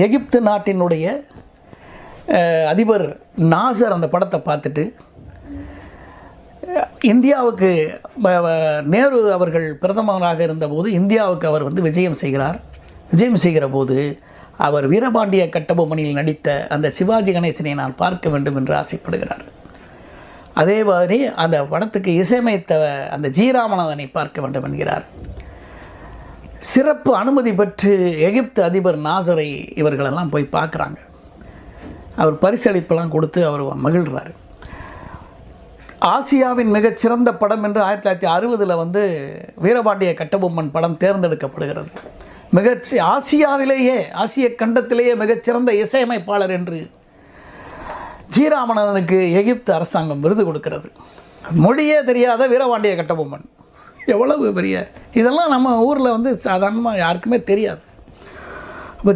எகிப்து நாட்டினுடைய அதிபர் நாசர் அந்த படத்தை பார்த்துட்டு இந்தியாவுக்கு நேரு அவர்கள் பிரதமராக இருந்தபோது இந்தியாவுக்கு அவர் வந்து விஜயம் செய்கிற போது அவர் வீரபாண்டிய கட்டபொம்மனில் நடித்த அந்த சிவாஜி கணேசனை நான் பார்க்க வேண்டும் என்று ஆசைப்படுகிறார். அதே மாதிரி அந்த படத்துக்கு இசையமைத்த அந்த ஜி ராமநாதனை பார்க்க வேண்டும் என்கிறார். சிறப்பு அனுமதி பெற்று எகிப்து அதிபர் நாசரை இவர்களெல்லாம் போய் பார்க்குறாங்க. அவர் பரிசளிப்பெல்லாம் கொடுத்து அவர் மகிழ்கிறார். ஆசியாவின் மிகச்சிறந்த படம் என்று 1960 வந்து வீரபாண்டிய கட்டபொம்மன் படம் தேர்ந்தெடுக்கப்படுகிறது. ஆசிய கண்டத்திலேயே மிகச்சிறந்த இசையமைப்பாளர் என்று ஜி ராமநாதனுக்கு எகிப்து அரசாங்கம் விருது கொடுக்கிறது. மொழியே தெரியாத வீரபாண்டிய கட்டபொம்மன் எவ்வளவு பெரிய, இதெல்லாம் நம்ம ஊரில் வந்து சாதாரணமாக யாருக்குமே தெரியாது. அப்போ